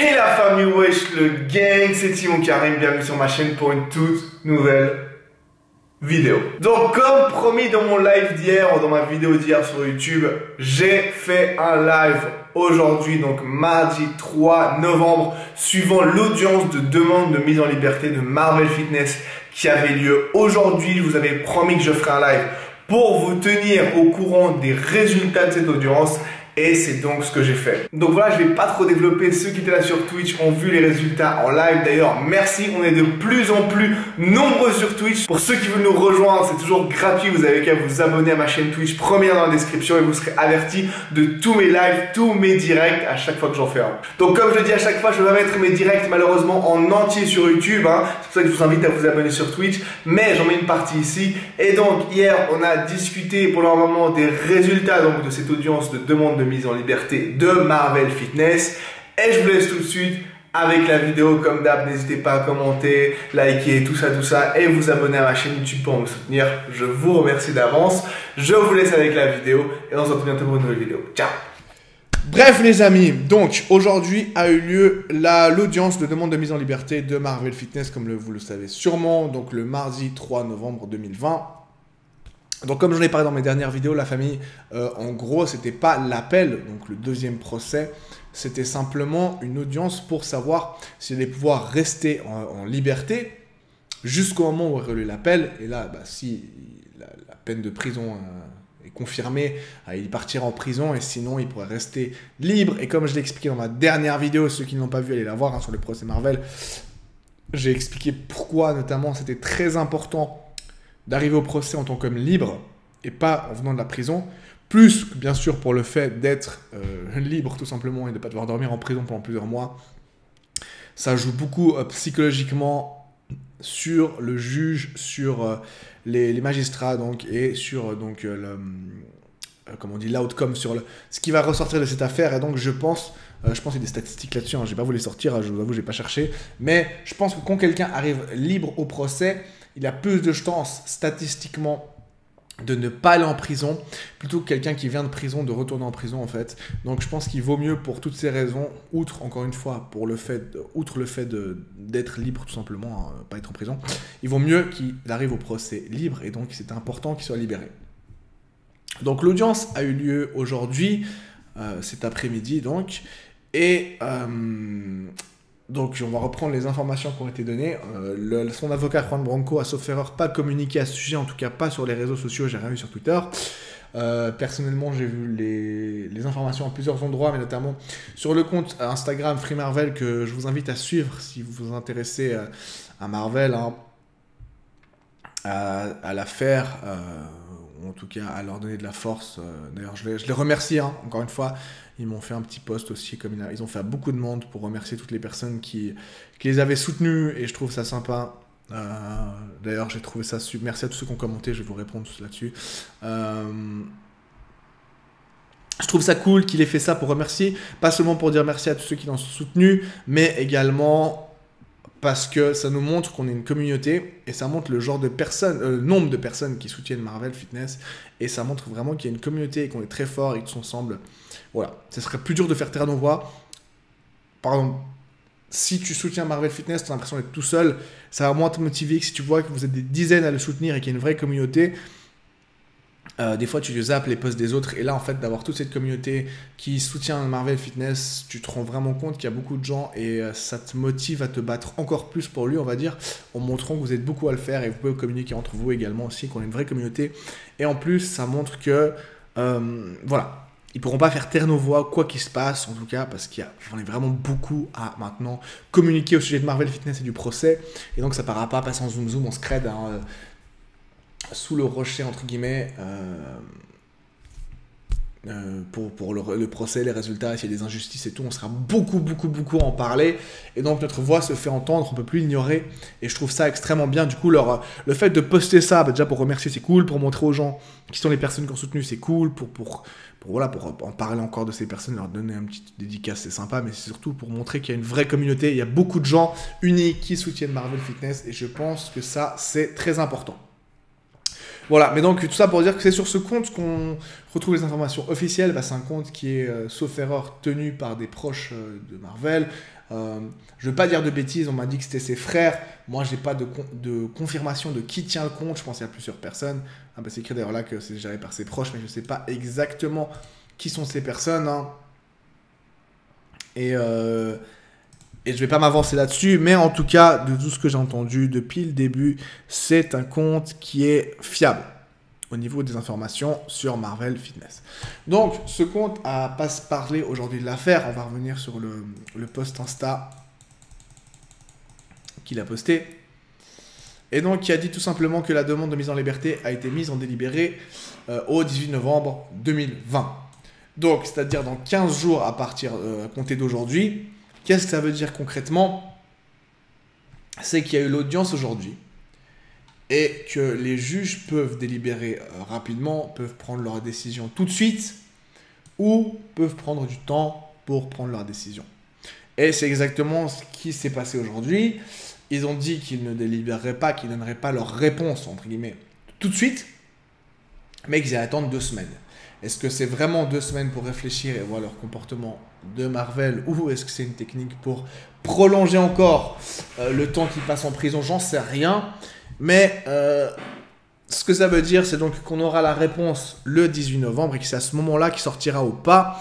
Hey la famille, wesh le gang, c'est Timon Karim, bienvenue sur ma chaîne pour une toute nouvelle vidéo. Donc comme promis dans mon live d'hier, ou dans ma vidéo d'hier sur YouTube, j'ai fait un live aujourd'hui, donc mardi 3 novembre, suivant l'audience de demande de mise en liberté de Marvel Fitness qui avait lieu aujourd'hui. Je vous avais promis que je ferais un live pour vous tenir au courant des résultats de cette audience. Et c'est donc ce que j'ai fait. Donc voilà, je vais pas trop développer. Ceux qui étaient là sur Twitch ont vu les résultats en live. D'ailleurs, merci. On est de plus en plus nombreux sur Twitch. Pour ceux qui veulent nous rejoindre, c'est toujours gratuit. Vous avez qu'à vous abonner à ma chaîne Twitch. Première dans la description et vous serez averti de tous mes lives, tous mes directs à chaque fois que j'en fais un. Donc comme je le dis à chaque fois, je vais pas mettre mes directs malheureusement en entier sur YouTube. C'est pour ça que je vous invite à vous abonner sur Twitch. Mais j'en mets une partie ici. Et donc hier, on a discuté pendant un moment des résultats donc, de cette audience de demande de mise en liberté de Marvel Fitness. Et je vous laisse tout de suite avec la vidéo. Comme d'hab, n'hésitez pas à commenter, liker, tout ça et vous abonner à ma chaîne YouTube pour me soutenir. Je vous remercie d'avance. Je vous laisse avec la vidéo et on se retrouve bientôt pour une nouvelle vidéo. Ciao. Bref les amis, donc aujourd'hui a eu lieu l'audience de demande de mise en liberté de Marvel Fitness, comme vous le savez sûrement, donc le mardi 3 novembre 2020. Donc comme j'en ai parlé dans mes dernières vidéos, la famille, en gros, c'était pas l'appel, donc le deuxième procès, c'était simplement une audience pour savoir s'il allait pouvoir rester en liberté jusqu'au moment où aurait eu l'appel. Et là, si la peine de prison est confirmée, il partira en prison et sinon il pourrait rester libre. Et comme je l'ai expliqué dans ma dernière vidéo, ceux qui ne l'ont pas vu, allez la voir sur le procès Marvel, j'ai expliqué pourquoi notamment c'était très important d'arriver au procès en tant qu'homme libre et pas en venant de la prison, plus que bien sûr pour le fait d'être libre tout simplement et de ne pas devoir dormir en prison pendant plusieurs mois. Ça joue beaucoup psychologiquement sur le juge, sur les magistrats donc, et sur donc, l'outcome, sur ce qui va ressortir de cette affaire. Et donc je pense qu'il y a des statistiques là-dessus, je n'ai pas voulu les sortir, je vous avoue, je n'ai pas cherché, mais je pense que quand quelqu'un arrive libre au procès, il a plus de chances statistiquement de ne pas aller en prison, plutôt que quelqu'un qui vient de prison, de retourner en prison en fait. Donc je pense qu'il vaut mieux pour toutes ces raisons, outre encore une fois, outre le fait d'être libre tout simplement, pas être en prison, il vaut mieux qu'il arrive au procès libre et donc c'est important qu'il soit libéré. Donc l'audience a eu lieu aujourd'hui, cet après-midi donc, et donc on va reprendre les informations qui ont été données. Son avocat Juan Branco a sauf erreur pas communiqué à ce sujet, en tout cas pas sur les réseaux sociaux, j'ai rien vu sur Twitter. Personnellement j'ai vu les informations à plusieurs endroits, mais notamment sur le compte Instagram Free Marvel que je vous invite à suivre si vous vous intéressez à Marvel, à l'affaire, ou en tout cas à leur donner de la force. D'ailleurs je les remercie encore une fois. Ils m'ont fait un petit post aussi, comme ils ont fait à beaucoup de monde pour remercier toutes les personnes qui les avaient soutenus, et je trouve ça sympa. D'ailleurs, j'ai trouvé ça super. Merci à tous ceux qui ont commenté, je vais vous répondre tous là-dessus. Je trouve ça cool qu'il ait fait ça pour remercier, pas seulement pour dire merci à tous ceux qui l'ont soutenu, mais également parce que ça nous montre qu'on est une communauté et ça montre le genre de personnes, nombre de personnes qui soutiennent Marvel Fitness, et ça montre vraiment qu'il y a une communauté et qu'on est très fort et tous ensemble. Voilà, ce serait plus dur de faire taire nos voix. Par exemple, si tu soutiens Marvel Fitness, tu as l'impression d'être tout seul, ça va moins te motiver que si tu vois que vous êtes des dizaines à le soutenir et qu'il y a une vraie communauté. Des fois, tu zappes les posts des autres, et là, en fait, d'avoir toute cette communauté qui soutient Marvel Fitness, tu te rends vraiment compte qu'il y a beaucoup de gens, et ça te motive à te battre encore plus pour lui, on va dire, en montrant que vous êtes beaucoup à le faire, et vous pouvez communiquer entre vous également aussi, qu'on est une vraie communauté. Et en plus, ça montre que, voilà, ils ne pourront pas faire taire nos voix, quoi qu'il se passe, en tout cas, parce qu'il y en a vraiment beaucoup à maintenant communiquer au sujet de Marvel Fitness et du procès, et donc ça ne partira pas passer en zoom, on se crade sous le rocher, entre guillemets, pour le procès, les résultats, s'il y a des injustices et tout, on sera beaucoup à en parler, et donc notre voix se fait entendre, on ne peut plus l'ignorer, et je trouve ça extrêmement bien. Du coup, le fait de poster ça, déjà pour remercier, c'est cool, pour montrer aux gens qui sont les personnes qui ont soutenu, c'est cool, pour en parler encore de ces personnes, leur donner un petit dédicace, c'est sympa, mais c'est surtout pour montrer qu'il y a une vraie communauté, il y a beaucoup de gens unis qui soutiennent Marvel Fitness, et je pense que ça, c'est très important. Voilà, mais donc tout ça pour dire que c'est sur ce compte qu'on retrouve les informations officielles. Bah, c'est un compte qui est, sauf erreur, tenu par des proches de Marvel. Je ne veux pas dire de bêtises, on m'a dit que c'était ses frères. Moi, je n'ai pas de confirmation de qui tient le compte. Je pense qu'il y a plusieurs personnes. Ah, bah, c'est écrit d'ailleurs là que c'est géré par ses proches, mais je ne sais pas exactement qui sont ces personnes. Hein. Et je ne vais pas m'avancer là-dessus, mais en tout cas, de tout ce que j'ai entendu depuis le début, c'est un compte qui est fiable au niveau des informations sur Marvel Fitness. Donc, ce compte a pas parlé aujourd'hui de l'affaire. On va revenir sur le post Insta qu'il a posté. Et donc, il a dit tout simplement que la demande de mise en liberté a été mise en délibéré au 18 novembre 2020. Donc, c'est-à-dire dans 15 jours à compter d'aujourd'hui. Qu'est-ce que ça veut dire concrètement? C'est qu'il y a eu l'audience aujourd'hui et que les juges peuvent délibérer rapidement, peuvent prendre leur décision tout de suite ou peuvent prendre du temps pour prendre leur décision. Et c'est exactement ce qui s'est passé aujourd'hui. Ils ont dit qu'ils ne délibéreraient pas, qu'ils ne donneraient pas leur réponse, entre guillemets, tout de suite, mais qu'ils allaient attendre 2 semaines. Est-ce que c'est vraiment 2 semaines pour réfléchir et voir leur comportement de Marvel ou est-ce que c'est une technique pour prolonger encore le temps qu'ils passent en prison? J'en sais rien. Mais ce que ça veut dire, c'est donc qu'on aura la réponse le 18 novembre et que c'est à ce moment-là qu'il sortira ou pas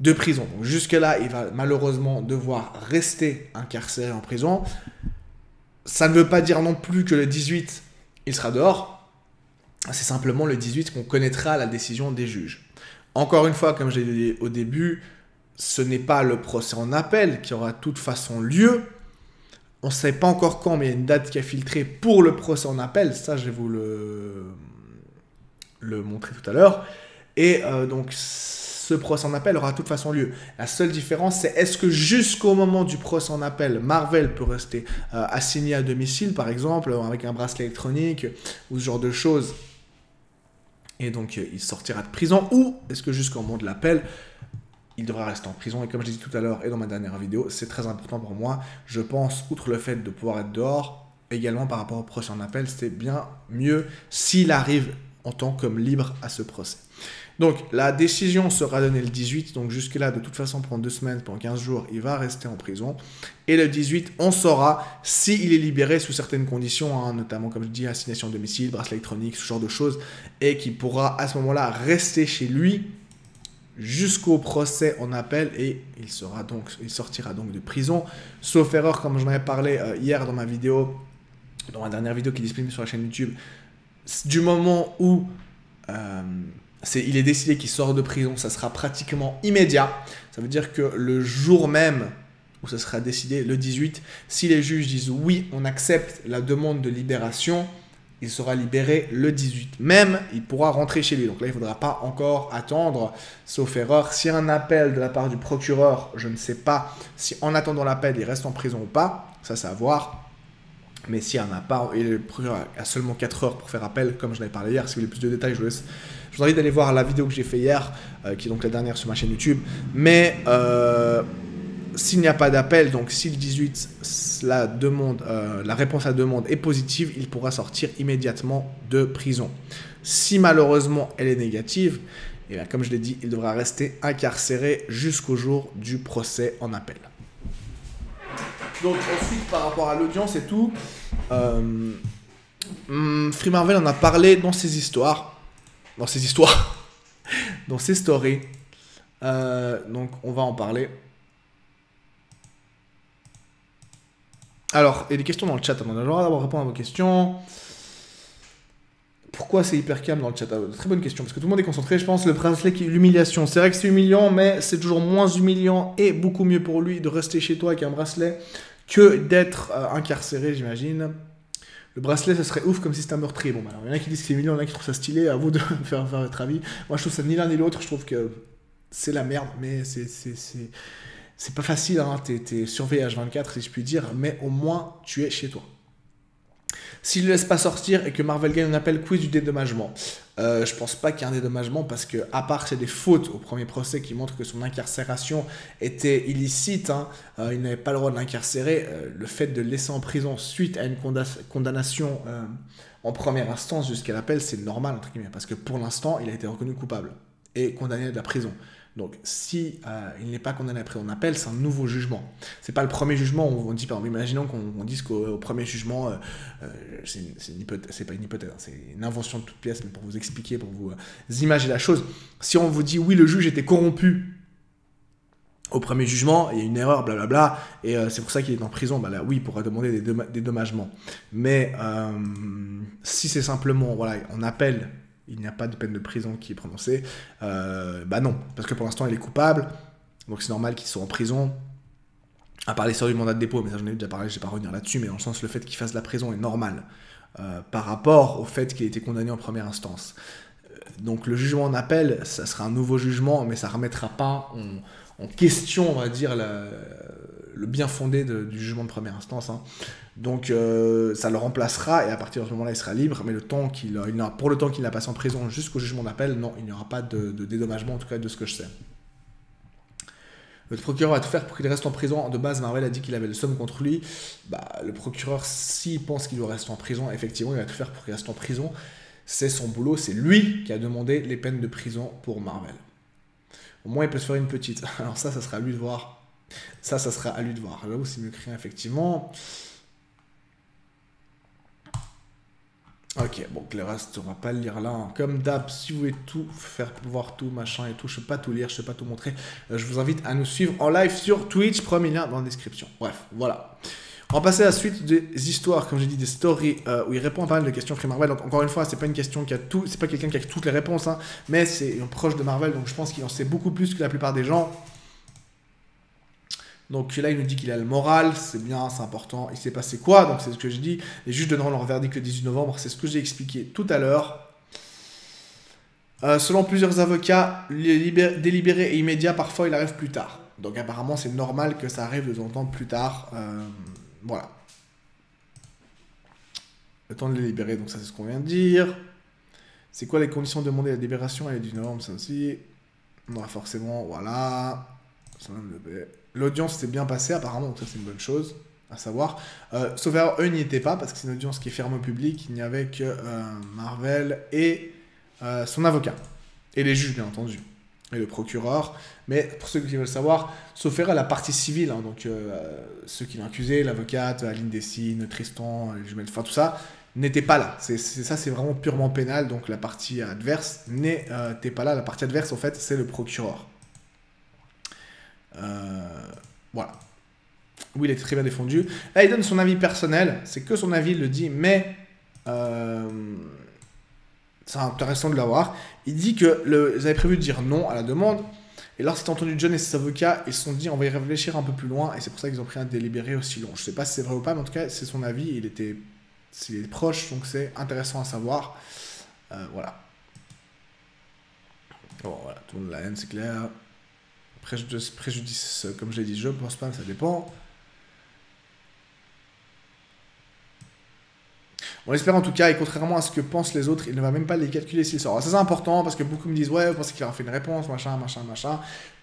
de prison. Donc jusque-là, il va malheureusement devoir rester incarcéré en prison. Ça ne veut pas dire non plus que le 18, il sera dehors. C'est simplement le 18 qu'on connaîtra la décision des juges. Encore une fois, comme je l'ai dit au début, ce n'est pas le procès en appel qui aura de toute façon lieu. On ne sait pas encore quand, mais il y a une date qui a filtré pour le procès en appel. Ça, je vais vous le montrer tout à l'heure. Et donc, ce procès en appel aura de toute façon lieu. La seule différence, c'est est-ce que jusqu'au moment du procès en appel, Marvel peut rester assigné à domicile, par exemple, avec un bracelet électronique ou ce genre de choses. Et donc, il sortira de prison. Ou est-ce que jusqu'au moment de l'appel, il devra rester en prison. Et comme je l'ai dit tout à l'heure et dans ma dernière vidéo, c'est très important pour moi. Je pense, outre le fait de pouvoir être dehors, également par rapport au procès en appel, c'est bien mieux s'il arrive en tant qu'homme libre à ce procès. Donc, la décision sera donnée le 18. Donc, jusque-là, de toute façon, pendant 2 semaines, pendant 15 jours, il va rester en prison. Et le 18, on saura s'il est libéré sous certaines conditions, hein, notamment, comme je dis, assignation à domicile, bracelet électronique, ce genre de choses, et qu'il pourra, à ce moment-là, rester chez lui jusqu'au procès en appel et il sortira donc de prison. Sauf erreur, comme j'en avais parlé hier dans ma vidéo, dans ma dernière vidéo qui est disponible sur la chaîne YouTube, du moment où il est décidé qu'il sort de prison, ça sera pratiquement immédiat. Ça veut dire que le jour même où ça sera décidé, le 18, si les juges disent oui, on accepte la demande de libération, il sera libéré le 18. Même, il pourra rentrer chez lui. Donc là, il ne faudra pas encore attendre, sauf erreur. S'il y a un appel de la part du procureur, je ne sais pas si en attendant l'appel, il reste en prison ou pas. Ça, c'est à voir. Mais s'il n'y en a pas, et le procureur a seulement 4 heures pour faire appel, comme je l'avais parlé hier, si vous voulez plus de détails, je vous invite d'aller voir la vidéo que j'ai fait hier, qui est donc la dernière sur ma chaîne YouTube. Mais s'il n'y a pas d'appel, donc si le 18, la réponse à la demande est positive, il pourra sortir immédiatement de prison. Si malheureusement elle est négative, et bien, comme je l'ai dit, il devra rester incarcéré jusqu'au jour du procès en appel. Donc ensuite, par rapport à l'audience et tout, Free Marvel en a parlé dans ses histoires, dans ses stories. Donc on va en parler. Alors, il y a des questions dans le chat. On va d'abord répondre à vos questions. Pourquoi c'est hyper calme dans le chat? Très bonne question, parce que tout le monde est concentré. Je pense le bracelet, l'humiliation. C'est vrai que c'est humiliant, mais c'est toujours moins humiliant et beaucoup mieux pour lui de rester chez toi avec un bracelet que d'être incarcéré, j'imagine. Le bracelet, ça serait ouf comme si c'était un meurtrier. Bon, bah, alors, il y en a qui disent que c'est humiliant, il y en a qui trouvent ça stylé. À vous de faire votre avis. Moi, je trouve ça ni l'un ni l'autre. Je trouve que c'est la merde, mais c'est pas facile, hein, t'es surveillé H24 si je puis dire, mais au moins tu es chez toi. S'il ne laisse pas sortir et que Marvel gagne un appel quiz du dédommagement, je pense pas qu'il y ait un dédommagement parce que, à part c'est des fautes au premier procès qui montrent que son incarcération était illicite, hein, il n'avait pas le droit de l'incarcérer, le fait de le laisser en prison suite à une condamnation en première instance jusqu'à l'appel, c'est normal, entre guillemets, parce que pour l'instant, il a été reconnu coupable et condamné à de la prison. Donc, si il n'est pas condamné après on appelle, c'est un nouveau jugement. C'est pas le premier jugement où on dit, par exemple, imaginons qu'on dise qu'au premier jugement, c'est pas une hypothèse, hein, c'est une invention de toute pièce, mais pour vous expliquer, pour vous imager la chose. Si on vous dit, oui, le juge était corrompu au premier jugement, il y a une erreur, blablabla, et c'est pour ça qu'il est en prison, bah là, oui, il pourra demander des dédommagements. Mais si c'est simplement, voilà, on appelle, il n'y a pas de peine de prison qui est prononcée, bah non, parce que pour l'instant, il est coupable, donc c'est normal qu'il soit en prison, à part l'histoire du mandat de dépôt, mais ça j'en ai déjà parlé, je ne vais pas revenir là-dessus, mais dans le sens, le fait qu'il fasse de la prison est normal, par rapport au fait qu'il ait été condamné en première instance. Donc le jugement en appel, ça sera un nouveau jugement, mais ça ne remettra pas en question, on va dire, le bien fondé du jugement de première instance. Hein. Donc ça le remplacera et à partir de ce moment-là, il sera libre. Mais pour le temps qu'il a passé en prison jusqu'au jugement d'appel, non, il n'y aura pas de dédommagement, en tout cas de ce que je sais. Le procureur va tout faire pour qu'il reste en prison. De base, Marvel a dit qu'il avait le somme contre lui. Bah, le procureur, s'il pense qu'il doit rester en prison, effectivement, il va tout faire pour qu'il reste en prison. C'est son boulot, c'est lui qui a demandé les peines de prison pour Marvel. Au moins, il peut se faire une petite. Alors ça sera à lui de voir. Ça sera à lui de voir. Là où c'est mieux que rien, effectivement. Ok, bon, le reste, on va pas le lire là. Hein. Comme d'hab, si vous voulez tout faire, voir tout, machin et tout, je ne sais pas tout lire, je ne sais pas tout montrer, je vous invite à nous suivre en live sur Twitch. Premier lien dans la description. Bref, voilà. On va passer à la suite des histoires, comme j'ai dit, des stories où il répond à pas mal de questions Free Marvel. Donc, encore une fois, c'est pas une question qui a tout, c'est pas quelqu'un qui a toutes les réponses, hein, mais c'est un proche de Marvel, donc je pense qu'il en sait beaucoup plus que la plupart des gens. Donc là, il nous dit qu'il a le moral, c'est bien, c'est important. Il s'est passé quoi? Donc c'est ce que je dis. Les juges donneront leur verdict le 18 novembre, c'est ce que j'ai expliqué tout à l'heure. Selon plusieurs avocats, délibéré et immédiat, parfois il arrive plus tard. Donc apparemment, c'est normal que ça arrive de temps en temps plus tard. Voilà. Le temps de les libérer, donc ça c'est ce qu'on vient de dire. C'est quoi les conditions de demander la libération? Elle est du novembre, ça aussi. Non, forcément, voilà. L'audience s'est bien passée apparemment, donc ça c'est une bonne chose à savoir. Sauf alors, eux n'y étaient pas, parce que c'est une audience qui est fermée au public. Il n'y avait que Marvel et son avocat. Et les juges, bien entendu. Et le procureur. Mais pour ceux qui veulent savoir, sauf erreur, la partie civile, hein, donc ceux qui l'ont accusé, l'avocate, Aline Dessine, Tristan, les jumelles, enfin tout ça, n'étaient pas là. Ça, c'est vraiment purement pénal, donc la partie adverse n'était pas là. La partie adverse, en fait, c'est le procureur. Voilà. Oui, il était très bien défendu. Là, il donne son avis personnel. C'est que son avis, il le dit, mais c'est intéressant de l'avoir. Il dit que ils avaient prévu de dire non à la demande. Et lorsqu'ils ont entendu John et ses avocats, ils se sont dit on va y réfléchir un peu plus loin. Et c'est pour ça qu'ils ont pris un délibéré aussi long. Je ne sais pas si c'est vrai ou pas, mais en tout cas, c'est son avis. Il est proche, donc c'est intéressant à savoir. Voilà. Bon, voilà, tout le monde la haine, c'est clair. Préjudice, comme j'ai dit, je pense pas, ça dépend. On espère en tout cas, et contrairement à ce que pensent les autres, il ne va même pas les calculer s'il sort. Alors, ça c'est important parce que beaucoup me disent ouais, vous pensez qu'il aura fait une réponse, machin.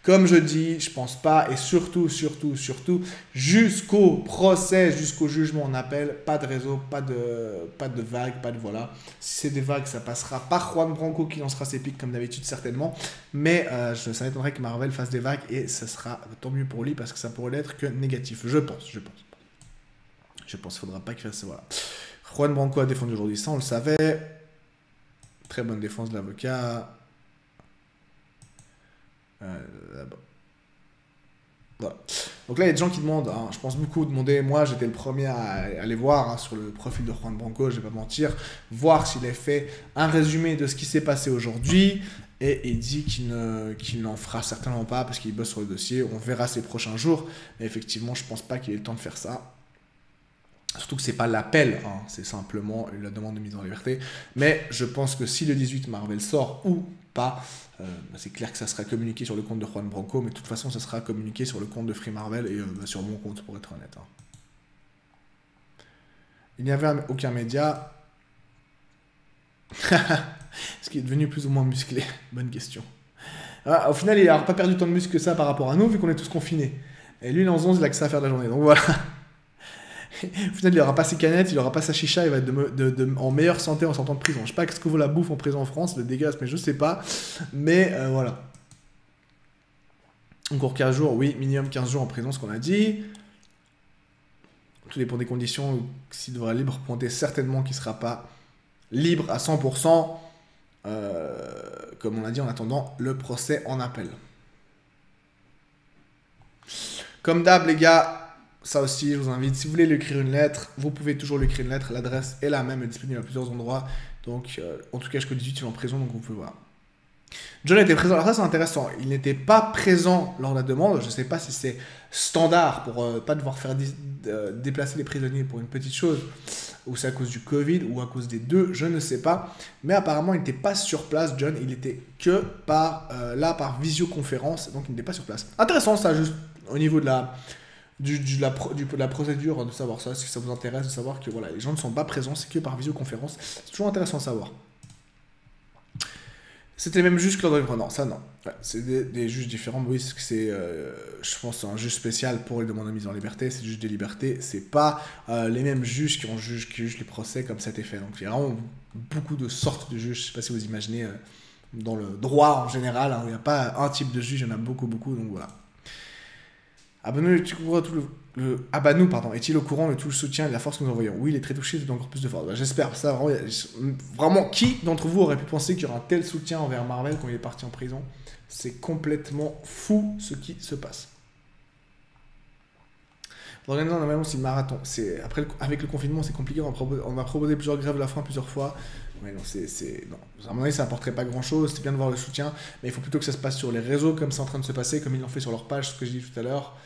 Comme je dis, je pense pas, et surtout, jusqu'au procès, jusqu'au jugement en appel, pas de réseau, pas de vagues, pas de voilà. Si c'est des vagues, ça passera par Juan Branco qui lancera ses pics comme d'habitude certainement, mais ça m'étonnerait que Marvel fasse des vagues et ça sera tant mieux pour lui parce que ça pourrait l'être que négatif, je pense, faudra pas qu'il fasse ça, voilà. Juan Branco a défendu aujourd'hui, ça on le savait. Très bonne défense de l'avocat. Voilà. Donc là, il y a des gens qui demandent, hein, je pense beaucoup demander, moi j'étais le premier à aller voir hein, sur le profil de Juan Branco, je vais pas mentir, voir s'il a fait un résumé de ce qui s'est passé aujourd'hui, et il dit qu'il n'en fera certainement pas parce qu'il bosse sur le dossier, on verra ces prochains jours, mais effectivement je pense pas qu'il ait le temps de faire ça. Surtout que c'est pas l'appel, hein, c'est simplement la demande de mise en liberté. Mais je pense que si le 18 Marvel sort ou pas, c'est clair que ça sera communiqué sur le compte de Juan Branco, mais de toute façon ça sera communiqué sur le compte de Free Marvel et sur mon compte pour être honnête. Hein. Il n'y avait aucun média. Est-ce qu'il est devenu plus ou moins musclé? Bonne question. Ah, au final, il n'a pas perdu tant de muscles que ça par rapport à nous, vu qu'on est tous confinés. Et lui, il est en 11, il a que ça à faire de la journée. Donc voilà. Au final, il aura pas ses canettes, il aura pas sa chicha, il va être en meilleure santé en sortant de prison. Je sais pas ce que vaut la bouffe en prison en France, le dégueulasse, mais je sais pas. Mais voilà. Encore 15 jours, oui, minimum 15 jours en prison, ce qu'on a dit. Tout dépend des conditions. S'il devra libre, pointer certainement qu'il ne sera pas libre à 100%. Comme on a dit, en attendant le procès en appel. Comme d'hab, les gars, ça aussi, je vous invite. Si vous voulez lui écrire une lettre, vous pouvez toujours lui écrire une lettre. L'adresse est la même, elle est disponible à plusieurs endroits. Donc, en tout cas, jusqu'au 18, il est en prison, donc vous pouvez voir. John était présent, alors ça c'est intéressant, il n'était pas présent lors de la demande, je ne sais pas si c'est standard pour pas devoir faire déplacer les prisonniers pour une petite chose, ou c'est à cause du Covid, ou à cause des deux, je ne sais pas, mais apparemment il n'était pas sur place, John, il était que là par visioconférence, donc il n'était pas sur place. Intéressant ça, juste au niveau de la procédure, de savoir ça, si ça vous intéresse, de savoir que voilà, les gens ne sont pas présents, c'est que par visioconférence, c'est toujours intéressant à savoir. C'était les mêmes juges que lors de l'épreuve. Non, ça non. Ouais, c'est des juges différents. Oui, c'est, je pense, un juge spécial pour les demandes de mise en liberté. C'est le juge des libertés. C'est pas les mêmes juges qui jugent les procès comme ça a été fait. Donc il y a vraiment beaucoup de sortes de juges. Je sais pas si vous imaginez dans le droit en général. Hein, il n'y a pas un type de juge, il y en a beaucoup. Donc voilà. Abanou, pardon, est-il au courant de tout le soutien et de la force que nous envoyons? Oui, il est très touché, c'est encore plus de force. Bah, j'espère, ça, vraiment, qui d'entre vous aurait pu penser qu'il y aurait un tel soutien envers Marvel quand il est parti en prison? C'est complètement fou ce qui se passe. Organisant normalement, c'est le marathon. Après, avec le confinement, c'est compliqué. On m'a proposé plusieurs grèves de la faim plusieurs fois. Mais non, non. À mon avis, ça n'apporterait pas grand-chose. C'est bien de voir le soutien. Mais il faut plutôt que ça se passe sur les réseaux, comme c'est en train de se passer, comme ils l'ont fait sur leur page, ce que j'ai dit tout à l'heure.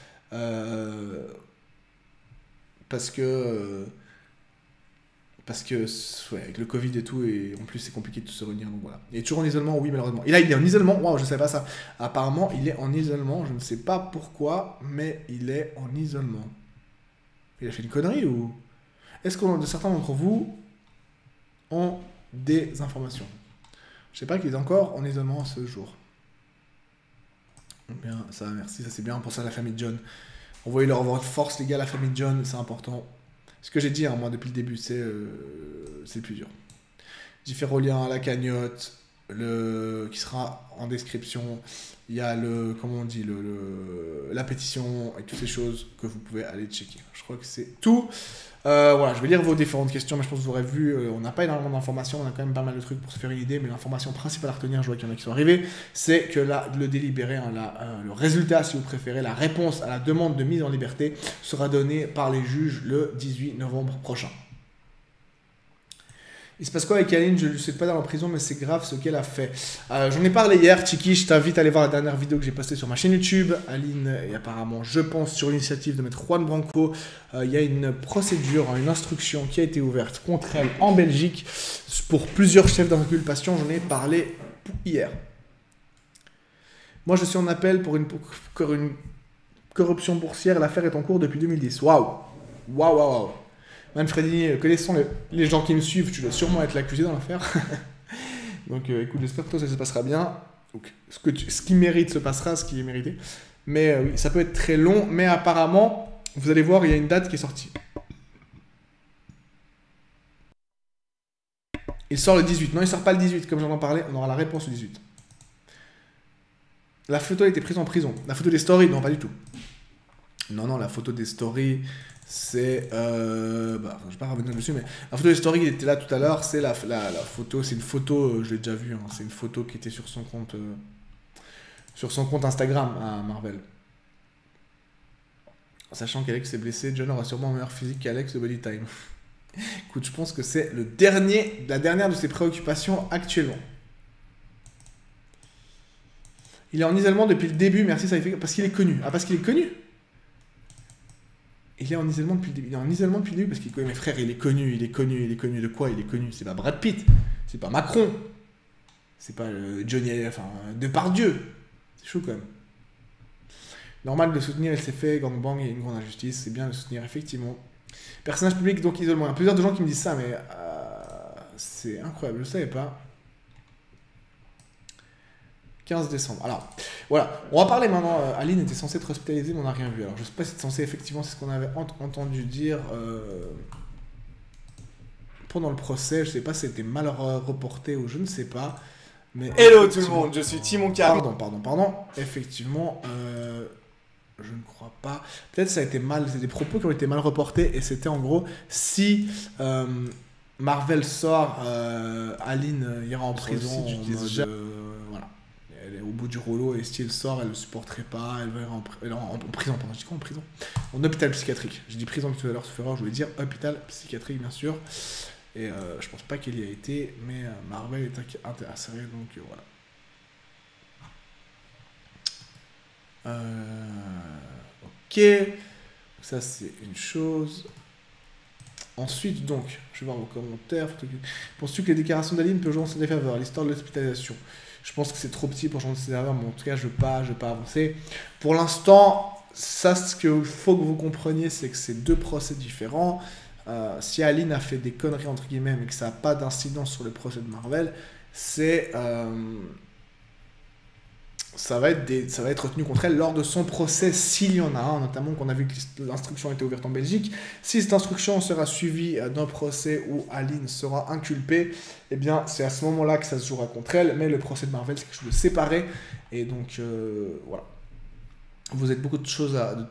Parce que ouais, avec le Covid et tout, et en plus c'est compliqué de se réunir, donc voilà. Il est toujours en isolement, oui, malheureusement. Et là, il est en isolement, waouh, je ne savais pas ça. Apparemment, il est en isolement, je ne sais pas pourquoi, mais il est en isolement. Il a fait une connerie ou... Est-ce que certains d'entre vous ont des informations? Je ne sais pas qu'il est encore en isolement ce jour. Bien, ça, merci, ça c'est bien pour ça la famille John. Envoyez-leur avoir de force, les gars, la famille John, c'est important. Ce que j'ai dit, hein, moi, depuis le début, c'est le plus dur. Différents liens, la cagnotte, qui sera en description. Il y a comment on dit, la pétition et toutes ces choses que vous pouvez aller checker. Je crois que c'est tout. Voilà, je vais lire vos différentes questions, mais je pense que vous aurez vu, on n'a pas énormément d'informations, on a quand même pas mal de trucs pour se faire une idée, mais l'information principale à retenir, je vois qu'il y en a qui sont arrivés, c'est que le délibéré, hein, le résultat, si vous préférez, la réponse à la demande de mise en liberté sera donnée par les juges le 18 novembre prochain. Il se passe quoi avec Aline? Je ne sais pas dans la prison, mais c'est grave ce qu'elle a fait. J'en ai parlé hier, Tiki, je t'invite à aller voir la dernière vidéo que j'ai postée sur ma chaîne YouTube. Aline est apparemment, je pense, sur l'initiative de maître Juan Branco. Il y a une procédure, une instruction qui a été ouverte contre elle en Belgique pour plusieurs chefs d'inculpation. J'en ai parlé hier. Moi, je suis en appel pour une corruption boursière. L'affaire est en cours depuis 2010. Waouh. Manfredi, connaissant les gens qui me suivent, tu dois sûrement être l'accusé dans l'affaire. Donc écoute, j'espère que toi ça se passera bien. Donc, ce qui mérite se passera, ce qui est mérité. Mais oui, ça peut être très long, mais apparemment, vous allez voir, il y a une date qui est sortie. Il sort le 18. Non, il sort pas le 18, comme j'en ai parlé, on aura la réponse le 18. La photo a été prise en prison. La photo des stories, non, pas du tout. Non, la photo des stories... C'est, je vais pas revenir dessus, mais la photo des stories, il était là tout à l'heure, c'est la photo, c'est une photo, je l'ai déjà vue, hein, c'est une photo qui était sur son compte Instagram à Marvel. Sachant qu'Alex est blessé, John aura sûrement un meilleur physique qu'Alex de Body Time. Écoute, je pense que c'est la dernière de ses préoccupations actuellement. Il est en isolement depuis le début, merci, ça fait parce qu'il est connu. Ah, parce qu'il est connu? Il est en isolement depuis le début. Il est en isolement depuis le début parce qu'il connaît mes frères. Il est connu de quoi? Il est connu. C'est pas Brad Pitt. C'est pas Macron. C'est pas Johnny... Enfin, Depardieu. C'est chaud quand même. Normal de soutenir LCF, gangbang et une grande injustice. C'est bien de soutenir, effectivement. Personnage public, donc isolement. Il y a plusieurs de gens qui me disent ça, mais... c'est incroyable. Je savais pas. 15 décembre. Alors, Voilà, on va parler maintenant. Aline était censée être hospitalisée, mais on n'a rien vu. Alors, je sais pas si c'est censé, effectivement, c'est ce qu'on avait entendu dire pendant le procès. Je sais pas si c'était mal reporté ou je ne sais pas. Mais Hello tout le monde, je suis Timon Karim. Pardon. Effectivement, je ne crois pas. Peut-être ça a été mal, c'est des propos qui ont été mal reportés et c'était en gros si Marvel sort, Aline ira en prison. Voilà. Elle est au bout du rouleau et si elle sort, elle ne le supporterait pas, elle va en prison. Pardon, je dis quoi en prison? En hôpital psychiatrique. J'ai dit prison tout à l'heure, sauf erreur, je voulais dire hôpital psychiatrique bien sûr. Et je pense pas qu'elle y a été, mais Marvel est intéressé, donc voilà. Ok, ça c'est une chose. Ensuite donc, je vais voir vos commentaires. Penses-tu que les déclarations d'Aline peuvent jouer en sa défaveur, l'histoire de l'hospitalisation? Je pense que c'est trop petit pour jouer en sa défaveur, mais en tout cas je vais pas avancer. Pour l'instant, ça ce qu'il faut que vous compreniez, c'est que c'est deux procès différents. Si Aline a fait des conneries entre guillemets mais que ça n'a pas d'incidence sur le procès de Marvel, ça va être retenu contre elle lors de son procès s'il y en a un, notamment qu'on a vu que l'instruction a été ouverte en Belgique. Si cette instruction sera suivie d'un procès où Aline sera inculpée, eh bien c'est à ce moment-là que ça se jouera contre elle, mais le procès de Marvel c'est quelque chose de séparé et donc voilà. Vous avez beaucoup de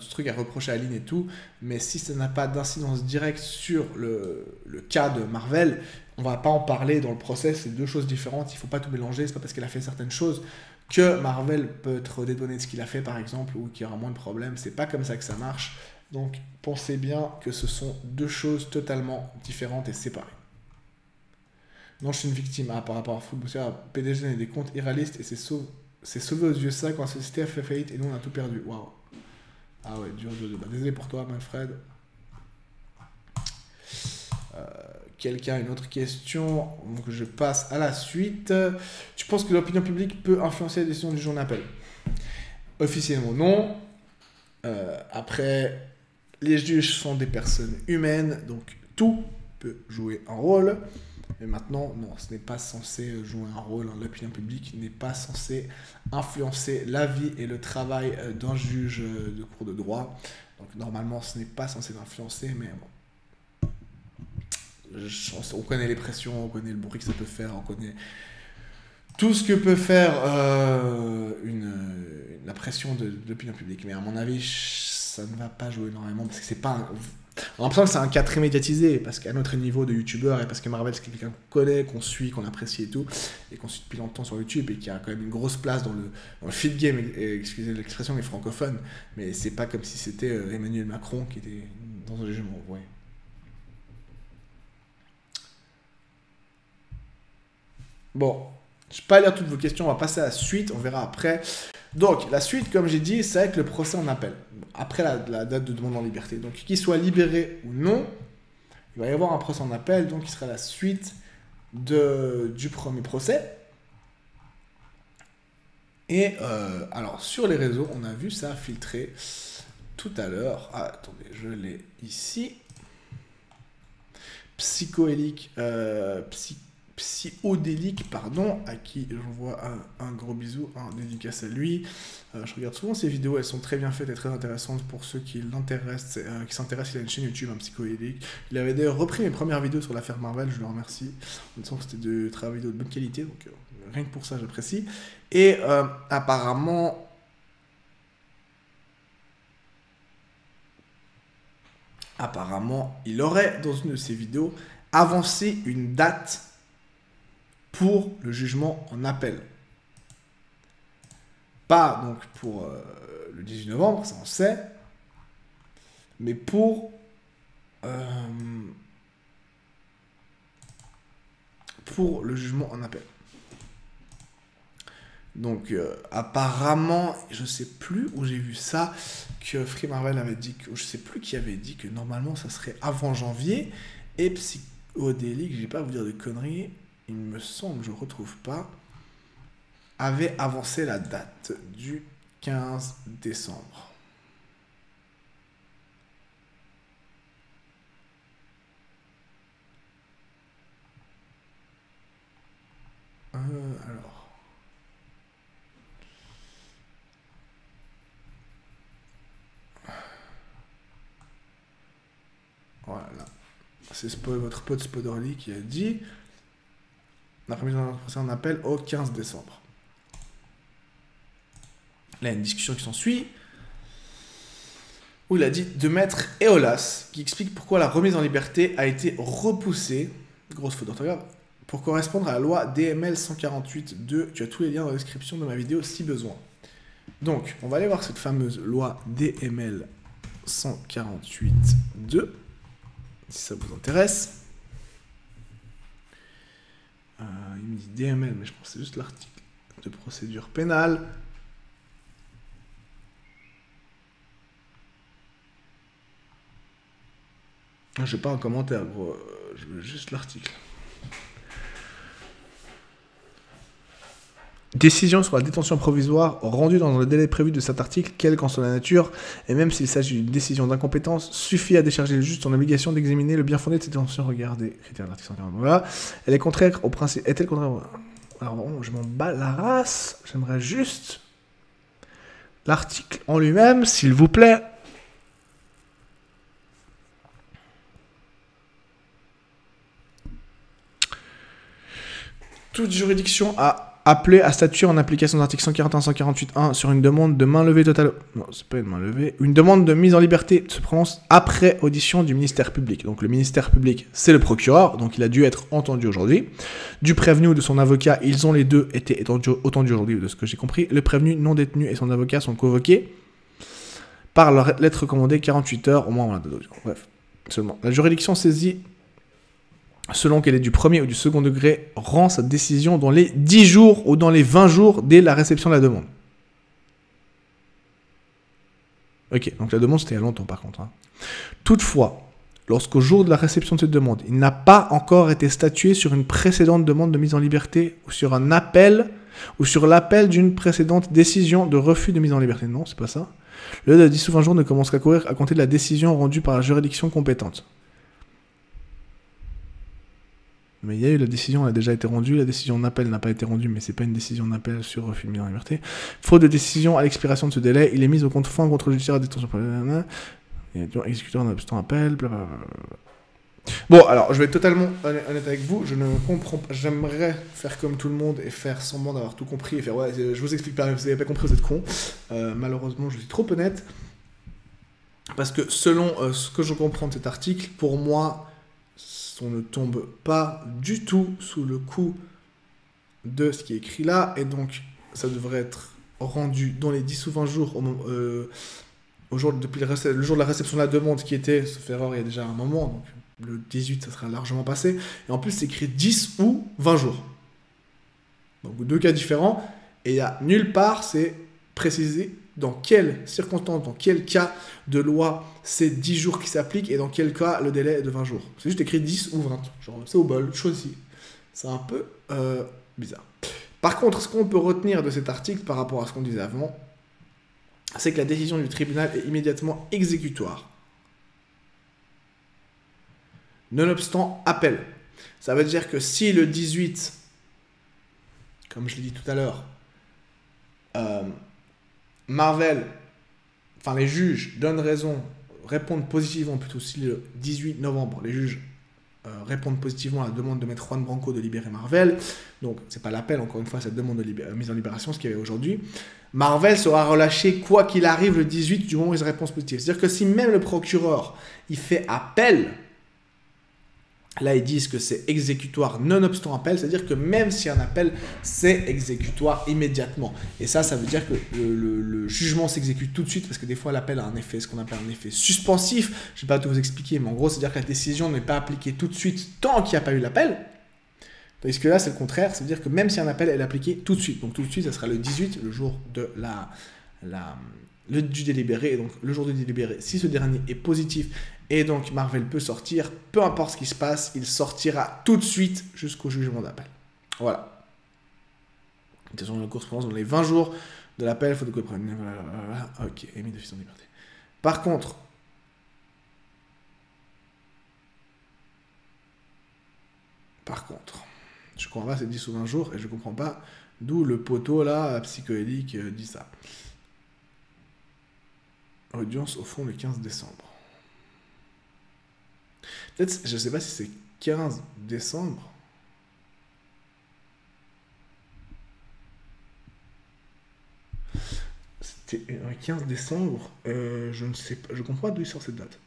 trucs à reprocher à Aline et tout, mais si ça n'a pas d'incidence directe sur le cas de Marvel, on va pas en parler dans le procès, c'est deux choses différentes, il faut pas tout mélanger, c'est pas parce qu'elle a fait certaines choses que Marvel peut être dédouané de ce qu'il a fait par exemple, ou qu'il y aura moins de problèmes, c'est pas comme ça que ça marche, donc pensez bien que ce sont deux choses totalement différentes et séparées. Non, je suis une victime, par rapport à Football, PDG a des comptes irréalistes et c'est sauvé aux yeux ça quand la société a fait faillite et nous on a tout perdu. Waouh. Ah ouais, dur. Bah, désolé pour toi, Manfred. Quelqu'un a une autre question, donc je passe à la suite. Tu penses que l'opinion publique peut influencer les décisions du jour d'appel? Officiellement non. Après, les juges sont des personnes humaines, donc tout peut jouer un rôle. Mais maintenant, non, ce n'est pas censé jouer un rôle. L'opinion publique n'est pas censé influencer la vie et le travail d'un juge de cours de droit. Donc normalement, ce n'est pas censé l'influencer, mais bon. On connaît les pressions, on connaît le bruit que ça peut faire, on connaît tout ce que peut faire la pression de l'opinion publique. Mais à mon avis, ça ne va pas jouer énormément parce que c'est pas on a l'impression que c'est un cas très médiatisé parce qu'à notre niveau de youtubeur et parce que Marvel c'est quelqu'un qu'on connaît, qu'on suit, qu'on apprécie et tout, et qu'on suit depuis longtemps sur YouTube et qui a quand même une grosse place dans le feed game, et excusez l'expression, les francophones, mais c'est pas comme si c'était Emmanuel Macron qui était dans un jugement, ouais. Bon, je ne vais pas lire toutes vos questions, on va passer à la suite, on verra après. Donc, la suite, comme j'ai dit, c'est avec le procès en appel, après la date de demande en liberté. Donc, qu'il soit libéré ou non, il va y avoir un procès en appel, donc il sera la suite du premier procès. Et alors, sur les réseaux, on a vu ça filtrer tout à l'heure. Ah, attendez, je l'ai ici. Psychodélique, pardon, à qui j'envoie un gros bisou, un dédicace à lui. Je regarde souvent ses vidéos, elles sont très bien faites et très intéressantes pour ceux qui s'intéressent. Il a une chaîne YouTube, un Psychodélique. Il avait d'ailleurs repris mes premières vidéos sur l'affaire Marvel, je le remercie. En disant que c'était de travail vidéo de bonne qualité, donc rien que pour ça j'apprécie. Et apparemment, il aurait, dans une de ses vidéos, avancé une date pour le jugement en appel. Pas donc pour le 18 novembre, ça on sait, mais pour le jugement en appel. Donc apparemment, je sais plus où j'ai vu ça, que Free Marvel avait dit, je sais plus qui avait dit que normalement ça serait avant janvier, et Psychodélique, je vais pas vous dire de conneries, il me semble, je ne retrouve pas, avait avancé la date du 15 décembre. Alors. Voilà. C'est votre pote Spoderly qui a dit la remise en appel au 15 décembre. Là, il y a une discussion qui s'ensuit où il a dit de maître Eolas qui explique pourquoi la remise en liberté a été repoussée, grosse faute d'orthographe, pour correspondre à la loi DML 148.2. Tu as tous les liens dans la description de ma vidéo si besoin. Donc, on va aller voir cette fameuse loi DML 148.2, si ça vous intéresse. Il me dit DML, mais je pense que c'est juste l'article de procédure pénale. Je n'ai pas un commentaire, gros. Je veux juste l'article. Décision sur la détention provisoire rendue dans le délai prévu de cet article, quelle qu'en soit la nature, et même s'il s'agit d'une décision d'incompétence, suffit à décharger le juge son obligation d'examiner le bien fondé de cette détention. Regardez, critère de l'article 140. Voilà. Elle est contraire au principe. Est-elle contraire? Alors bon, je m'en bats la race. J'aimerais juste l'article en lui-même, s'il vous plaît. Toute juridiction a appelé à statuer en application de l'article 141-148.1 sur une demande de main levée totale. Non, c'est pas une main levée. Une demande de mise en liberté se prononce après audition du ministère public. Donc le ministère public, c'est le procureur, donc il a dû être entendu aujourd'hui. Du prévenu ou de son avocat, ils ont les deux été entendus aujourd'hui, de ce que j'ai compris. Le prévenu non détenu et son avocat sont convoqués par leur lettre commandée 48 heures au moins avant la date d'audience. Bref, seulement. La juridiction saisie, selon qu'elle est du premier ou du second degré, rend sa décision dans les 10 jours ou dans les 20 jours dès la réception de la demande. Ok, donc la demande c'était il y a longtemps par contre. Toutefois, lorsqu'au jour de la réception de cette demande, il n'a pas encore été statué sur une précédente demande de mise en liberté ou sur un appel ou sur l'appel d'une précédente décision de refus de mise en liberté. Non, c'est pas ça. Le délai de 10 ou 20 jours ne commence qu'à courir à compter de la décision rendue par la juridiction compétente. Mais il y a eu la décision, elle a déjà été rendue. La décision d'appel n'a pas été rendue, mais c'est pas une décision d'appel sur refus de mise en liberté. Faute de décision à l'expiration de ce délai, il est mis au compte fin contre le judiciaire à détention. Il y a exécuteur d'obstant appel, blablabla. Bon, alors, je vais être totalement honnête avec vous. Je ne comprends pas. J'aimerais faire comme tout le monde et faire semblant d'avoir tout compris et faire ouais, je vous explique pas, vous n'avez pas compris, vous êtes con. Malheureusement, je suis trop honnête. Parce que selon ce que je comprends de cet article, pour moi, on ne tombe pas du tout sous le coup de ce qui est écrit là, et donc ça devrait être rendu dans les 10 ou 20 jours depuis le jour de la réception de la demande qui était, sauf erreur, il y a déjà un moment, donc le 18 ça sera largement passé, et en plus c'est écrit 10 ou 20 jours. Donc deux cas différents, et il n'y a nulle part, c'est précisé dans quelles circonstances, dans quel cas de loi c'est 10 jours qui s'appliquent et dans quel cas le délai est de 20 jours. C'est juste écrit 10 ou 20. Genre, c'est au bol, choisis. C'est un peu bizarre. Par contre, ce qu'on peut retenir de cet article par rapport à ce qu'on disait avant, c'est que la décision du tribunal est immédiatement exécutoire. Nonobstant appel. Ça veut dire que si le 18, comme je l'ai dit tout à l'heure, Marvel, enfin les juges donnent raison, répondent positivement, plutôt si le 18 novembre, les juges répondent positivement à la demande de maître Juan Branco de libérer Marvel, donc c'est pas l'appel, encore une fois, cette demande de mise en libération, ce qu'il y avait aujourd'hui, Marvel sera relâché quoi qu'il arrive le 18 du moment où il a réponse positive. C'est-à-dire que si même le procureur, il fait appel, là, ils disent que c'est exécutoire nonobstant appel, c'est-à-dire que même si un appel, c'est exécutoire immédiatement. Et ça veut dire que le jugement s'exécute tout de suite, parce que des fois, l'appel a un effet, ce qu'on appelle un effet suspensif. Je ne vais pas tout vous expliquer, mais en gros, c'est-à-dire que la décision n'est pas appliquée tout de suite tant qu'il n'y a pas eu l'appel. Tandis que là, c'est le contraire, c'est-à-dire que même si un appel, elle est appliquée tout de suite. Donc tout de suite, ça sera le 18, le jour de du délibéré, et donc le jour du délibéré, si ce dernier est positif, et donc Marvel peut sortir, peu importe ce qui se passe, il sortira tout de suite jusqu'au jugement d'appel. Voilà. Attention, la correspondance dans les 20 jours de l'appel, il faut que vous preniez. Ok, émis d'office en liberté. Par contre, je comprends pas, c'est 10 ou 20 jours, et je comprends pas d'où le poteau là, psychoélique, dit ça. Audience au fond le 15 décembre. Peut-être, je sais pas si c'est 15 décembre. C'était un 15 décembre. Je ne sais pas. Je comprends pas d'où il sort cette date.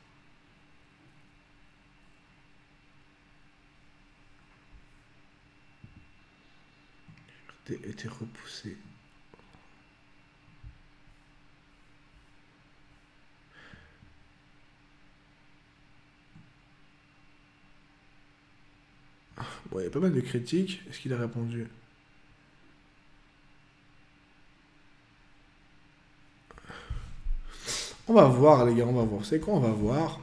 Était repoussé. Bon, il y a pas mal de critiques. Est-ce qu'il a répondu? On va voir, les gars, on va voir. C'est quoi? On va voir.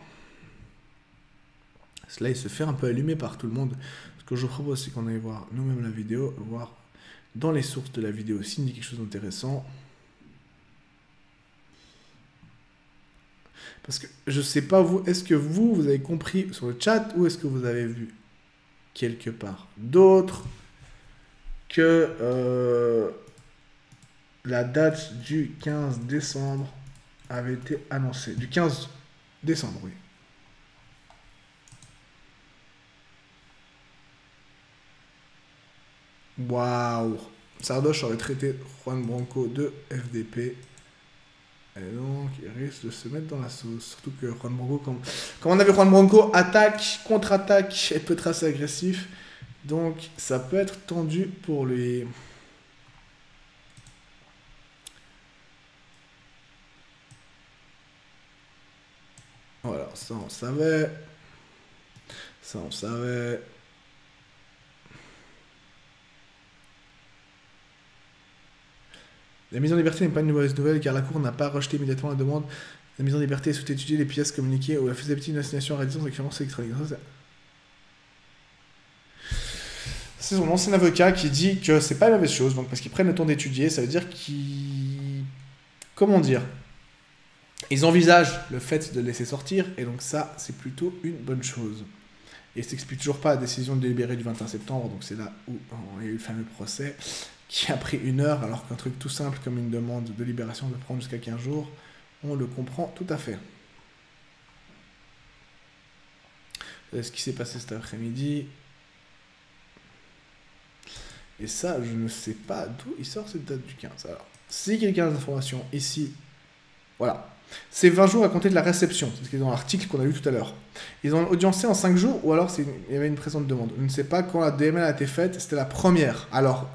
Cela, il se fait un peu allumer par tout le monde. Ce que je vous propose, c'est qu'on aille voir nous-mêmes la vidéo, voir dans les sources de la vidéo s'il dit quelque chose d'intéressant. Parce que je sais pas vous, est-ce que vous avez compris sur le chat ou est-ce que vous avez vu quelque part d'autre que la date du 15 décembre avait été annoncée. Du 15 décembre, oui. Waouh! Sardoche aurait traité Juan Branco de FDP. Et donc, il risque de se mettre dans la sauce. Surtout que Juan Branco, comme on a vu Juan Branco, attaque, contre-attaque et peut être assez agressif. Donc, ça peut être tendu pour lui. Voilà, ça on savait. Ça on savait. La mise en liberté n'est pas une mauvaise nouvelle car la Cour n'a pas rejeté immédiatement la demande. La mise en liberté est sous-étudier les pièces communiquées ou la faisabilité d'une assignation à distance avec référence électronique. C'est son ancien avocat qui dit que c'est pas une mauvaise chose, donc parce qu'ils prennent le temps d'étudier, ça veut dire qu'ils... Comment dire? Ils envisagent le fait de le laisser sortir, et donc ça, c'est plutôt une bonne chose. Et il s'explique toujours pas la décision de délibérer du 21 septembre, donc c'est là où il y a eu le fameux procès, qui a pris 1 heure, alors qu'un truc tout simple comme une demande de libération peut prendre jusqu'à 15 jours, on le comprend tout à fait. Ce qui s'est passé cet après-midi. Et ça, je ne sais pas d'où il sort cette date du 15. Alors, si quelqu'un a des informations ici, voilà. C'est 20 jours à compter de la réception, c'est ce qui est dans l'article qu'on a lu tout à l'heure. Ils ont audiencé en 5 jours, ou alors il y avait une présente demande. Je ne sais pas quand la DML a été faite, c'était la première. Alors.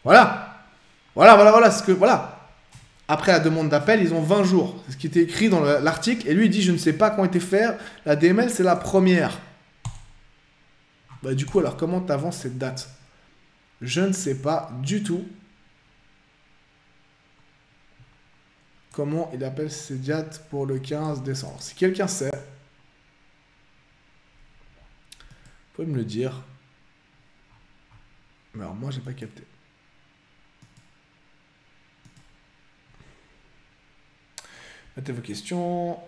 Voilà, c'est ce que, voilà. Après la demande d'appel, ils ont 20 jours. C'est ce qui était écrit dans l'article, et lui il dit, je ne sais pas quand a été fait, la DML c'est la première. Bah du coup, alors comment t'avances cette date? Je ne sais pas du tout. Comment il appelle ses dates pour le 15 décembre. Si quelqu'un sait, vous pouvez me le dire. Mais alors moi, j'ai pas capté. Mettez vos questions.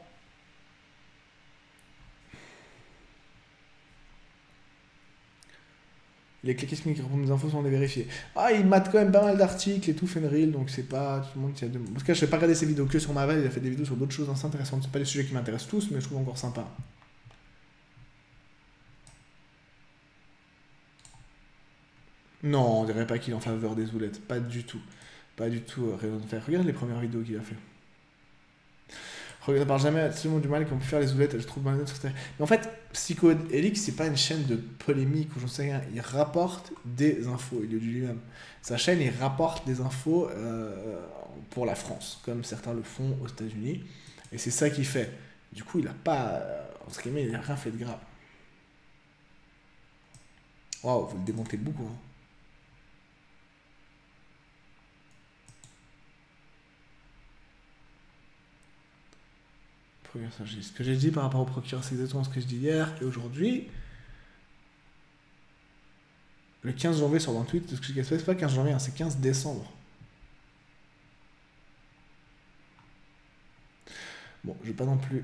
Les cliquets qui répondent des infos sont les vérifier. Ah, il mate quand même pas mal d'articles et tout, Fenril, donc c'est pas tout le monde qui a de... Parce que je vais pas regarder ses vidéos que sur Mavel, il a fait des vidéos sur d'autres choses assez intéressantes. C'est pas des sujets qui m'intéressent tous, mais je trouve encore sympa. Non, on dirait pas qu'il est en faveur des zoulettes. Pas du tout. Pas du tout, raison de faire. Regarde les premières vidéos qu'il a fait. Regarde, parle jamais absolument du mal qu'on peut faire les zoulettes, je trouve bien. Mais en fait, Psychohelix, c'est pas une chaîne de polémique ou j'en sais rien. Il rapporte des infos, il le dit lui-même. Sa chaîne, il rapporte des infos pour la France, comme certains le font aux États-Unis. Et c'est ça qu'il fait. Du coup, il a pas. Entre guillemets, il n'a rien fait de grave. Waouh, vous le démontez beaucoup, hein. Ce que j'ai dit par rapport au procureur, c'est exactement ce que je dis hier et aujourd'hui. Le 15 janvier sur 28, ce que je c'est pas 15 janvier, hein, c'est 15 décembre. Bon, je vais pas non plus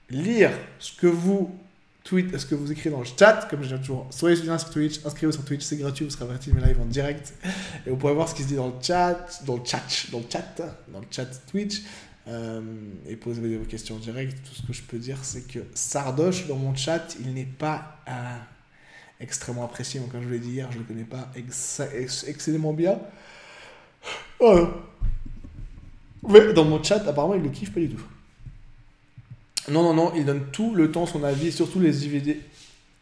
lire ce que vous tweet, ce que vous écrivez dans le chat, comme je dis toujours. Soyez sur Twitch, inscrivez-vous sur Twitch, c'est gratuit, vous serez averti de mes lives en direct. Et vous pourrez voir ce qui se dit dans le chat Twitch. et poser vos questions directes. Tout ce que je peux dire, c'est que Sardoche, dans mon chat, il n'est pas extrêmement apprécié. Donc, comme je vous l'ai dit hier, je ne le connais pas excellemment bien. Oh. Mais dans mon chat, apparemment, il ne le kiffe pas du tout. Non, il donne tout le temps son avis, surtout les IVD,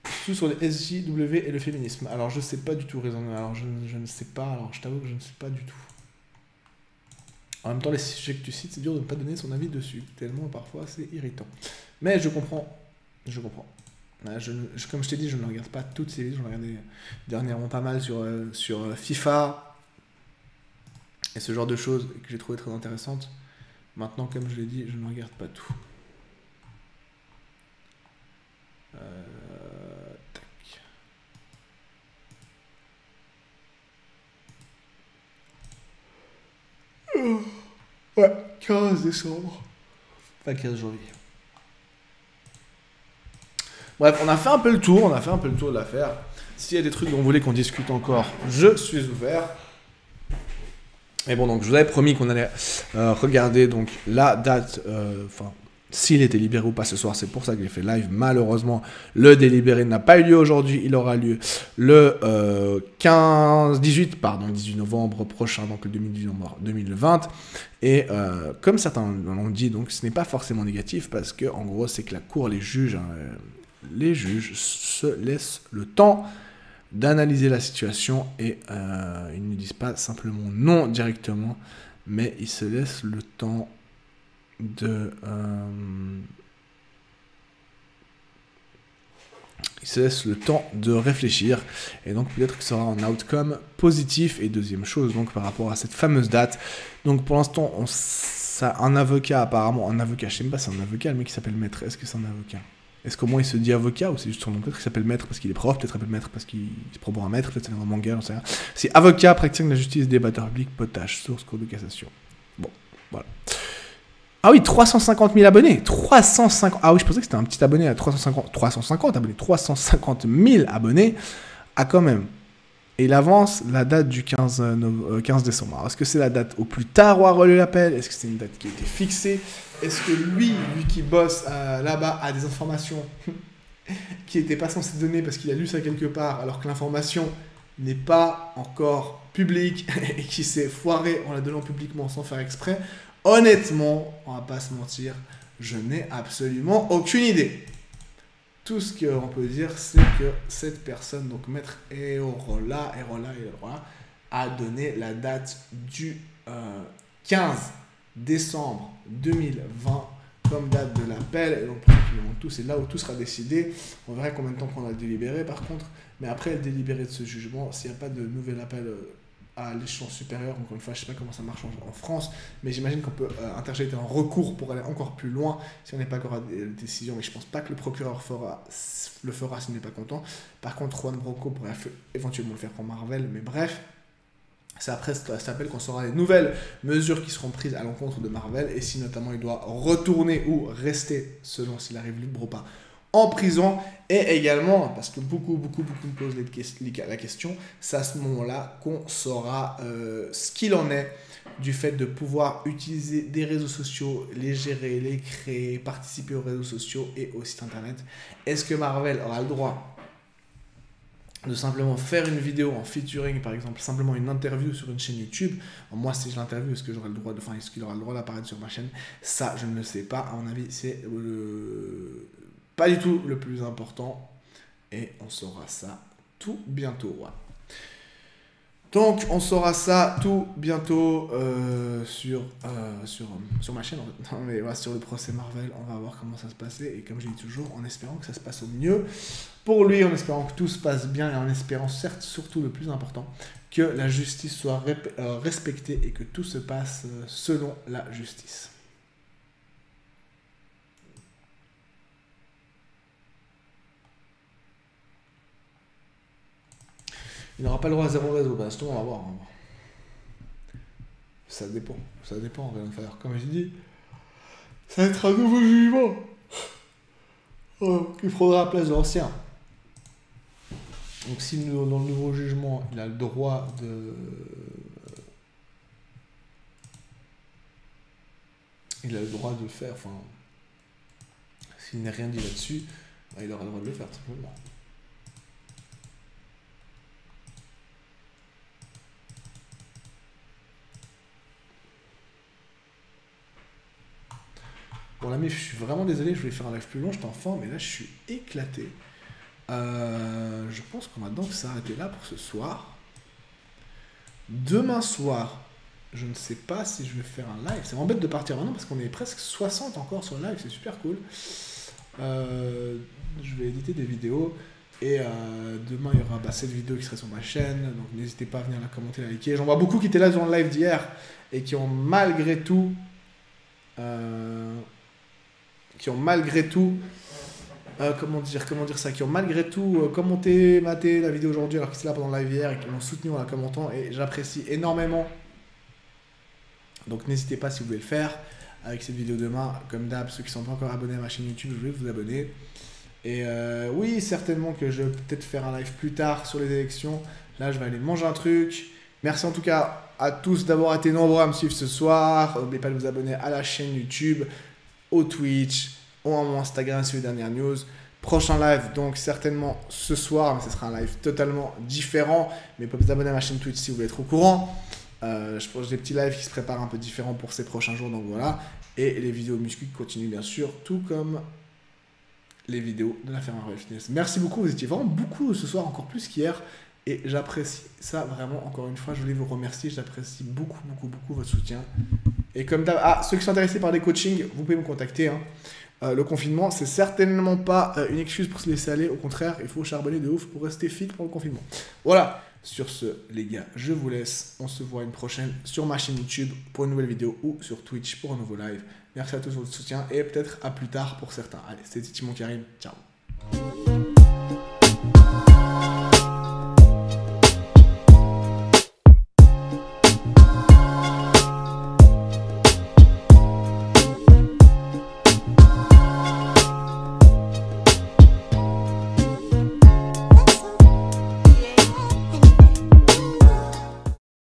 surtout sur les SJW et le féminisme. Alors, je ne sais pas du tout raisonner. Alors, je ne sais pas. Alors, je t'avoue que je ne sais pas du tout. En même temps, les sujets que tu cites, c'est dur de ne pas donner son avis dessus. Tellement, parfois, c'est irritant. Mais je comprends. Je comprends. Comme je t'ai dit, je ne regarde pas toutes ces vidéos. J'en ai regardé dernièrement pas mal sur FIFA et ce genre de choses que j'ai trouvé très intéressantes. Maintenant, comme je l'ai dit, je ne regarde pas tout. Tac. Ouais, 15 décembre. Pas 15 janvier. Bref, on a fait un peu le tour, de l'affaire. S'il y a des trucs dont vous voulez qu'on discute encore, je suis ouvert. Mais bon, donc je vous avais promis qu'on allait regarder donc la date, s'il était libéré ou pas ce soir, c'est pour ça que j'ai fait live. Malheureusement, le délibéré n'a pas eu lieu aujourd'hui, il aura lieu le 18 novembre prochain, donc le 18 novembre 2020. Et comme certains l'ont dit, donc ce n'est pas forcément négatif parce que en gros, c'est que la cour, les juges se laissent le temps d'analyser la situation et ils ne disent pas simplement non directement, mais ils se laissent le temps de réfléchir et donc peut-être que ce sera un outcome positif. Et deuxième chose, donc par rapport à cette fameuse date, donc pour l'instant un avocat, apparemment un avocat, je sais même pas si c'est un avocat, le mec qui s'appelle Maître, est-ce que c'est un avocat? Est-ce qu'au moins il se dit avocat ou c'est juste son nom? Peut-être qu'il s'appelle Maître parce qu'il est prof, peut-être qu'il s'appelle Maître parce qu'il se prend pour un maître, peut-être c'est un manga, j'en sais rien. C'est avocat, praticien de la justice, débatteur public, potache, source, cour de cassation. Bon, voilà. Ah oui, 350 000 abonnés. 350. Ah oui, je pensais que c'était un petit abonné à 350 abonnés. 350 000 abonnés. Ah, quand même. Et il avance la date du 15 décembre. Alors, est-ce que c'est la date au plus tard où a relu l'appel? Est-ce que c'est une date qui a été fixée? Est-ce que lui qui bosse là-bas, a des informations qui n'étaient pas censées donner parce qu'il a lu ça quelque part, alors que l'information n'est pas encore publique et qui s'est foiré en la donnant publiquement sans faire exprès? Honnêtement, on va pas se mentir, je n'ai absolument aucune idée. Tout ce qu'on peut dire, c'est que cette personne, donc Maître Erola, a donné la date du 15 décembre 2020 comme date de l'appel. Et donc, pour ceux qui me demandent tout, c'est là où tout sera décidé. On verra combien de temps prendra le délibéré, par contre. Mais après le délibéré de ce jugement, s'il n'y a pas de nouvel appel à l'échelon supérieur, encore une fois, je ne sais pas comment ça marche en France, mais j'imagine qu'on peut interjeter un recours pour aller encore plus loin si on n'est pas encore à des décisions, mais je ne pense pas que le procureur le fera s'il n'est pas content. Par contre, Juan Branco pourrait éventuellement le faire pour Marvel, mais bref, c'est après cet appel qu'on saura les nouvelles mesures qui seront prises à l'encontre de Marvel, et si notamment il doit retourner ou rester, selon s'il arrive libre ou pas, en prison. Et également, parce que beaucoup me posent la question, c'est à ce moment-là qu'on saura ce qu'il en est du fait de pouvoir utiliser des réseaux sociaux, les gérer, les créer, participer aux réseaux sociaux et au site internet. Est-ce que Marvel aura le droit de simplement faire une vidéo en featuring, par exemple, simplement une interview sur une chaîne YouTube? Moi, si je l'interview, est-ce que j'aurai le droit est-ce qu'il aura le droit d'apparaître sur ma chaîne? Ça, je ne le sais pas. À mon avis, c'est pas du tout le plus important, et on saura ça tout bientôt. Voilà. Donc on saura ça tout bientôt sur ma chaîne. Non, mais voilà, sur le procès Marvel, on va voir comment ça se passait, et comme je dis toujours, en espérant que ça se passe au mieux pour lui, en espérant que tout se passe bien, et en espérant certes, surtout le plus important, que la justice soit respectée et que tout se passe selon la justice. Il n'aura pas le droit à 0 réseau. Bah, on va voir. Ça dépend, rien à faire. Comme je dis, ça va être un nouveau jugement qui prendra la place de l'ancien. Donc, si dans le nouveau jugement, il a le droit il a le droit de le faire. Enfin, s'il n'est rien dit là-dessus, bah, il aura le droit de le faire, tout simplement. Bon, l'ami, je suis vraiment désolé, je voulais faire un live plus long, j'étais en forme, mais là, je suis éclaté. Je pense qu'on va donc s'arrêter là pour ce soir. Demain soir, je ne sais pas si je vais faire un live. Ça m'embête de partir maintenant parce qu'on est presque 60 encore sur le live, c'est super cool. Je vais éditer des vidéos et demain il y aura cette vidéo qui serait sur ma chaîne, donc n'hésitez pas à venir la commenter, la liker. J'en vois beaucoup qui étaient là durant le live d'hier et qui ont malgré tout comment dire ça, qui ont malgré tout commenté, maté la vidéo aujourd'hui alors que c'est là pendant le live hier et qui m'ont soutenu en la commentant et j'apprécie énormément. Donc n'hésitez pas si vous voulez le faire avec cette vidéo demain. Comme d'hab, ceux qui ne sont pas encore abonnés à ma chaîne YouTube, je vais vous abonner. Et oui, certainement que je vais peut-être faire un live plus tard sur les élections. Là, je vais aller manger un truc. Merci en tout cas à tous d'avoir été nombreux à me suivre ce soir. N'oubliez pas de vous abonner à la chaîne YouTube, au Twitch, ou à mon Instagram sur les dernières news. Prochain live, donc certainement ce soir, mais ce sera un live totalement différent. Mais vous pouvez vous abonner à ma chaîne Twitch si vous voulez être au courant. Je pense des petits lives qui se préparent un peu différents pour ces prochains jours, donc voilà. Et les vidéos muscu qui continuent bien sûr, tout comme les vidéos de la Ferme Royal Fitness. Merci beaucoup, vous étiez vraiment beaucoup ce soir, encore plus qu'hier. Et j'apprécie ça vraiment, encore une fois, je voulais vous remercier, j'apprécie beaucoup votre soutien. Et comme d'hab, ceux qui sont intéressés par des coachings, vous pouvez me contacter. Le confinement, c'est certainement pas une excuse pour se laisser aller, au contraire, il faut charbonner de ouf pour rester fit pour le confinement. Voilà, sur ce, les gars, je vous laisse, on se voit une prochaine sur ma chaîne YouTube pour une nouvelle vidéo ou sur Twitch pour un nouveau live. Merci à tous pour votre soutien et peut-être à plus tard pour certains. Allez, c'était Timon Karim, ciao.